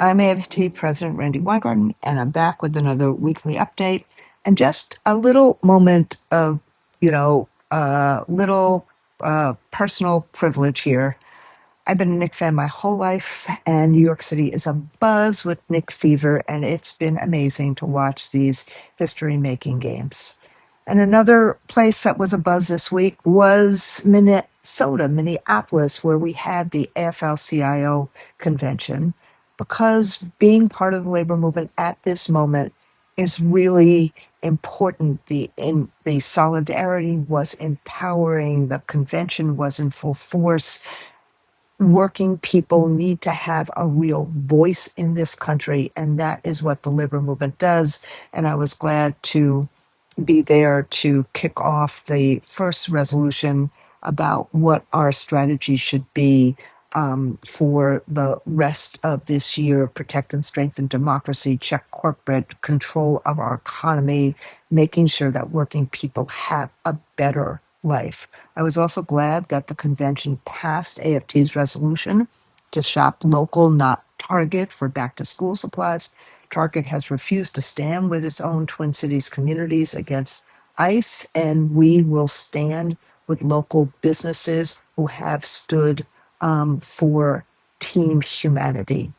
I'm AFT President Randi Weingarten, and I'm back with another weekly update and just a little moment of, little personal privilege here. I've been a Knick fan my whole life, and New York City is abuzz with Knick fever, and it's been amazing to watch these history-making games. And another place that was abuzz this week was Minneapolis, where we had the AFL-CIO Convention, because being part of the labor movement at this moment is really important. The solidarity was empowering. The convention was in full force. Working people need to have a real voice in this country, and that is what the labor movement does. And I was glad to be there to kick off the first resolution about what our strategy should be for the rest of this year: protect and strengthen democracy, check corporate control of our economy, making sure that working people have a better life. I was also glad that the convention passed AFT's resolution to shop local, not Target, for back to school supplies. Target has refused to stand with its own Twin Cities communities against ICE, and we will stand with local businesses who have stood for team humanity.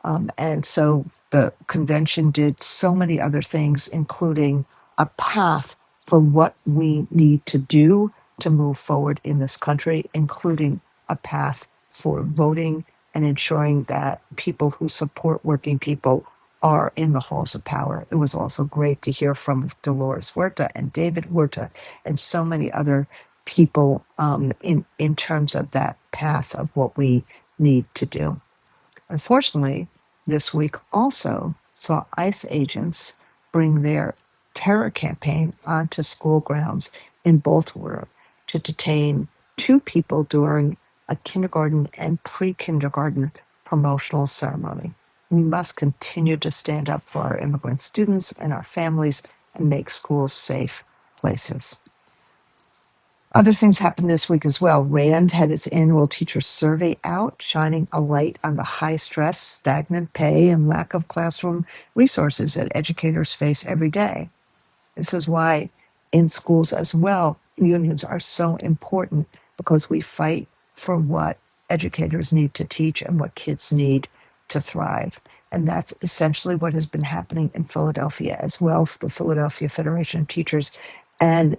And so the convention did so many other things, including a path for what we need to do to move forward in this country, including a path for voting and ensuring that people who support working people are in the halls of power. It was also great to hear from Dolores Huerta and David Huerta and so many other people in terms of that path of what we need to do. Unfortunately, this week also saw ICE agents bring their terror campaign onto school grounds in Baltimore to detain two people during a kindergarten and pre-kindergarten promotional ceremony. We must continue to stand up for our immigrant students and our families and make schools safe places. Other things happened this week as well. RAND had its annual teacher survey out, shining a light on the high stress, stagnant pay, and lack of classroom resources that educators face every day. This is why in schools as well, unions are so important, because we fight for what educators need to teach and what kids need to thrive. And that's essentially what has been happening in Philadelphia as well. The Philadelphia Federation of Teachers and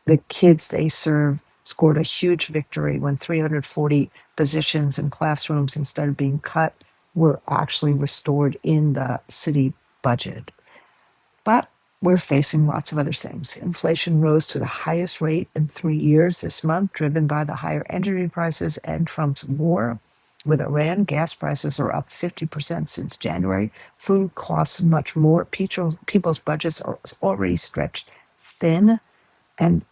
the kids they serve scored a huge victory when 340 positions in classrooms, instead of being cut, were actually restored in the city budget. But we're facing lots of other things. Inflation rose to the highest rate in 3 years this month, driven by the higher energy prices and Trump's war with Iran. Gas prices are up 50% since January. Food costs much more. People's budgets are already stretched thin. And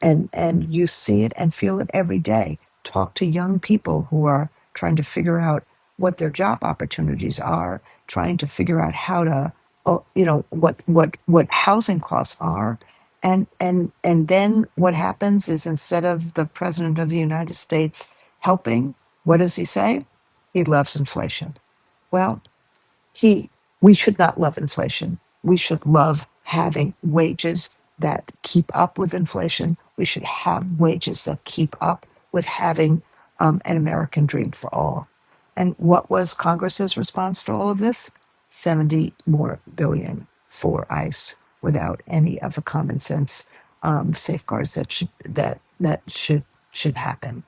you see it and feel it every day. Talk to young people who are trying to figure out what their job opportunities are, trying to figure out how to, what housing costs are. And then what happens is, instead of the president of the United States helping, what does he say? He loves inflation. Well, he we should not love inflation. We should love having wages that keep up with inflation. We should have wages that keep up with having an American dream for all. And what was Congress's response to all of this? 70 more billion for ICE, without any of the common sense safeguards that should happen.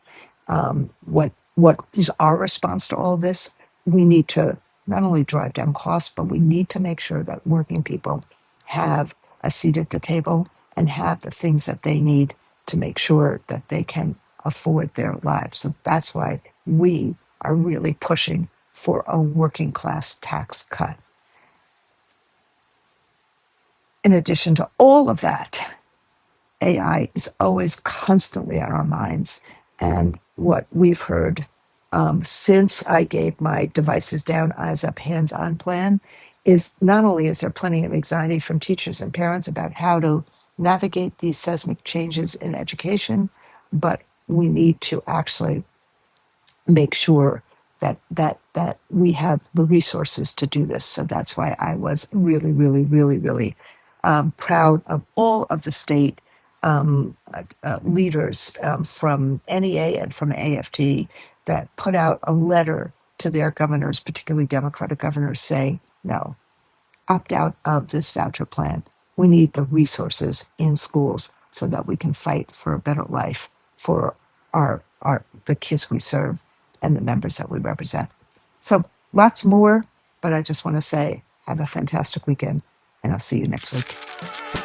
What is our response to all this? We need to not only drive down costs, but we need to make sure that working people have a seat at the table and have the things that they need to make sure that they can afford their lives. So that's why we are really pushing for a working class tax cut. In addition to all of that, AI is always constantly on our minds. And what we've heard since I gave my devices down, eyes up, hands on plan is, not only is there plenty of anxiety from teachers and parents about how to navigate these seismic changes in education, but we need to actually make sure that we have the resources to do this. So that's why I was really, really, really, really proud of all of the state leaders from NEA and from AFT that put out a letter to their governors, particularly Democratic governors, saying, no, opt out of this voucher plan. We need the resources in schools so that we can fight for a better life for our the kids we serve and the members that we represent. So lots more, but I just want to say have a fantastic weekend, and I'll see you next week.